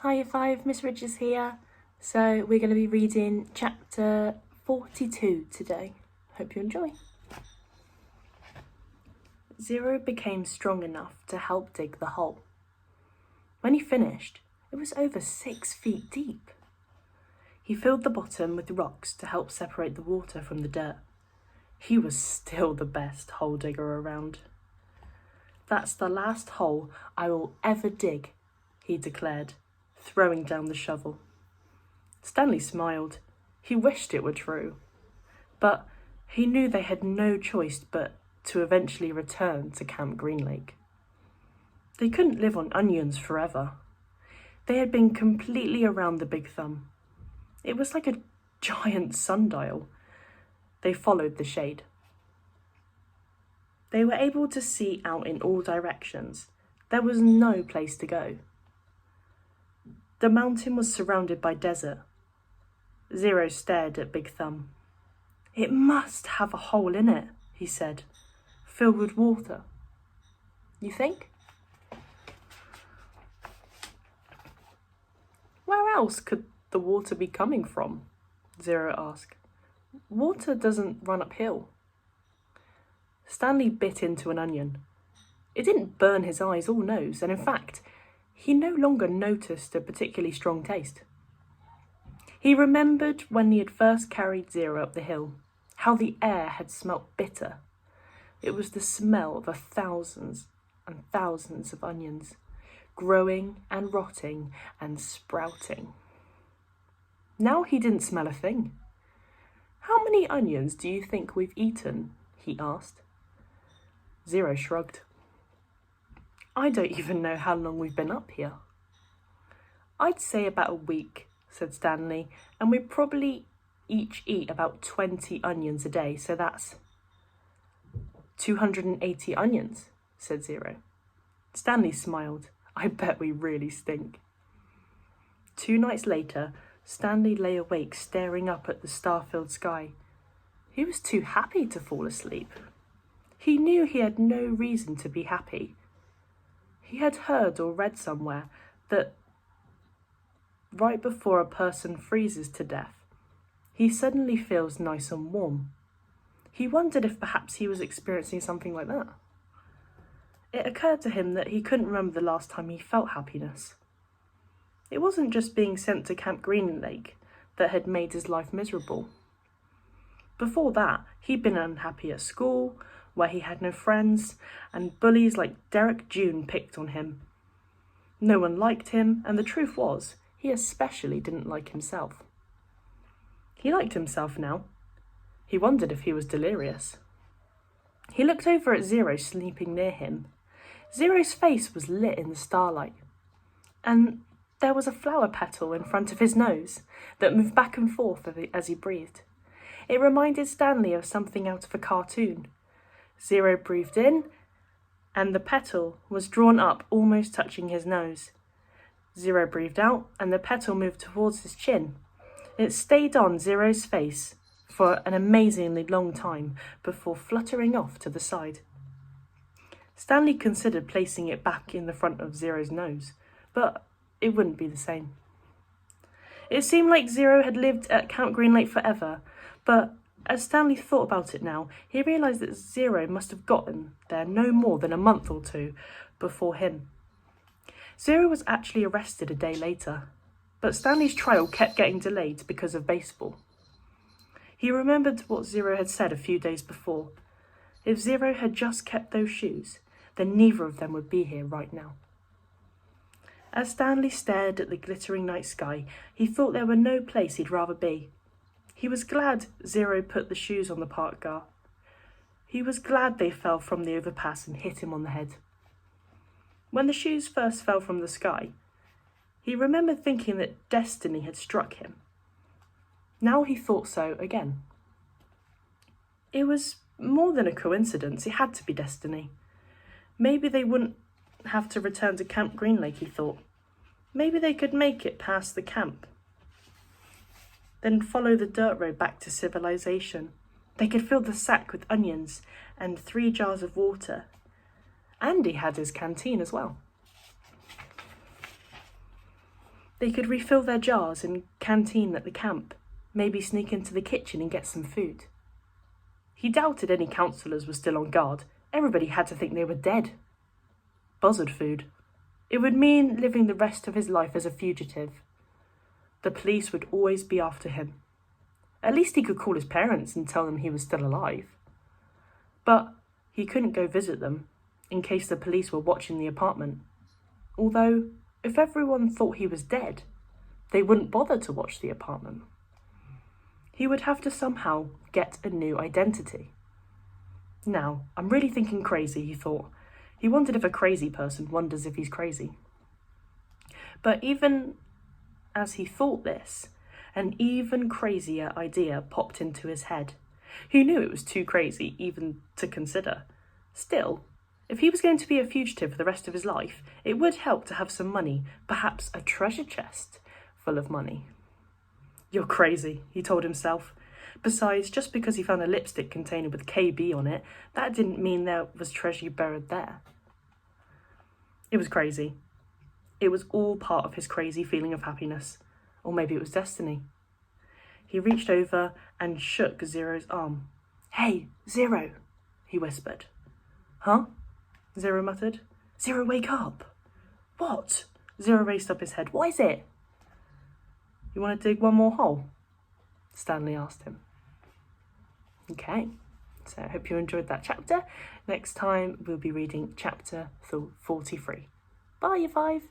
Hiya Five, Miss Ridges here. So we're going to be reading chapter 42 today. Hope you enjoy. Zero became strong enough to help dig the hole. When he finished, it was over 6 feet deep. He filled the bottom with rocks to help separate the water from the dirt. He was still the best hole digger around. "That's the last hole I will ever dig," he declared, throwing down the shovel. Stanley smiled. He wished it were true. But he knew they had no choice but to eventually return to Camp Green Lake. They couldn't live on onions forever. They had been completely around the Big Thumb. It was like a giant sundial. They followed the shade. They were able to see out in all directions. There was no place to go. The mountain was surrounded by desert. Zero stared at Big Thumb. "It must have a hole in it," he said, "filled with water. You think?" "Where else could the water be coming from?" Zero asked. "Water doesn't run uphill." Stanley bit into an onion. It didn't burn his eyes or nose, and in fact, he no longer noticed a particularly strong taste. He remembered when he had first carried Zero up the hill, how the air had smelt bitter. It was the smell of thousands and thousands of onions, growing and rotting and sprouting. Now he didn't smell a thing. "How many onions do you think we've eaten?" he asked. Zero shrugged. "I don't even know how long we've been up here." "I'd say about a week," said Stanley, "and we probably each eat about 20 onions a day, so that's 280 onions, said Zero. Stanley smiled. "I bet we really stink." 2 nights later, Stanley lay awake staring up at the star-filled sky. He was too happy to fall asleep. He knew he had no reason to be happy. He had heard or read somewhere that right before a person freezes to death, he suddenly feels nice and warm. He wondered if perhaps he was experiencing something like that. It occurred to him that he couldn't remember the last time he felt happiness. It wasn't just being sent to Camp Green Lake that had made his life miserable. Before that, he'd been unhappy at school, where he had no friends, and bullies like Derek June picked on him. No one liked him, and the truth was, he especially didn't like himself. He liked himself now. He wondered if he was delirious. He looked over at Zero sleeping near him. Zero's face was lit in the starlight, and there was a flower petal in front of his nose that moved back and forth as he breathed. It reminded Stanley of something out of a cartoon. Zero breathed in, and the petal was drawn up almost touching his nose. Zero breathed out, and the petal moved towards his chin. It stayed on Zero's face for an amazingly long time before fluttering off to the side. Stanley considered placing it back in the front of Zero's nose, but it wouldn't be the same. It seemed like Zero had lived at Camp Green Lake forever, but as Stanley thought about it now, he realised that Zero must have gotten there no more than a month or 2 before him. Zero was actually arrested a day later, but Stanley's trial kept getting delayed because of baseball. He remembered what Zero had said a few days before. If Zero had just kept those shoes, then neither of them would be here right now. As Stanley stared at the glittering night sky, he thought there were no place he'd rather be. He was glad Zero put the shoes on the park car. He was glad they fell from the overpass and hit him on the head. When the shoes first fell from the sky, he remembered thinking that destiny had struck him. Now he thought so again. It was more than a coincidence, it had to be destiny. Maybe they wouldn't have to return to Camp Green Lake, he thought. Maybe they could make it past the camp, then follow the dirt road back to civilization. They could fill the sack with onions and 3 jars of water. And he had his canteen as well. They could refill their jars in canteen at the camp, maybe sneak into the kitchen and get some food. He doubted any counsellors were still on guard. Everybody had to think they were dead. Buzzard food. It would mean living the rest of his life as a fugitive. The police would always be after him. At least he could call his parents and tell them he was still alive. But he couldn't go visit them, in case the police were watching the apartment. Although, if everyone thought he was dead, they wouldn't bother to watch the apartment. He would have to somehow get a new identity. Now, I'm really thinking crazy, he thought. He wondered if a crazy person wonders if he's crazy. But even as he thought this, an even crazier idea popped into his head. He knew it was too crazy even to consider. Still, if he was going to be a fugitive for the rest of his life, it would help to have some money, perhaps a treasure chest full of money. You're crazy, he told himself. Besides, just because he found a lipstick container with KB on it, that didn't mean there was treasure buried there. It was crazy. It was all part of his crazy feeling of happiness. Or maybe it was destiny. He reached over and shook Zero's arm. "Hey, Zero," he whispered. "Huh?" Zero muttered. "Zero, wake up." "What?" Zero raised up his head. "What is it?" "You want to dig one more hole?" Stanley asked him. Okay, so I hope you enjoyed that chapter. Next time we'll be reading chapter 43. Bye, you five.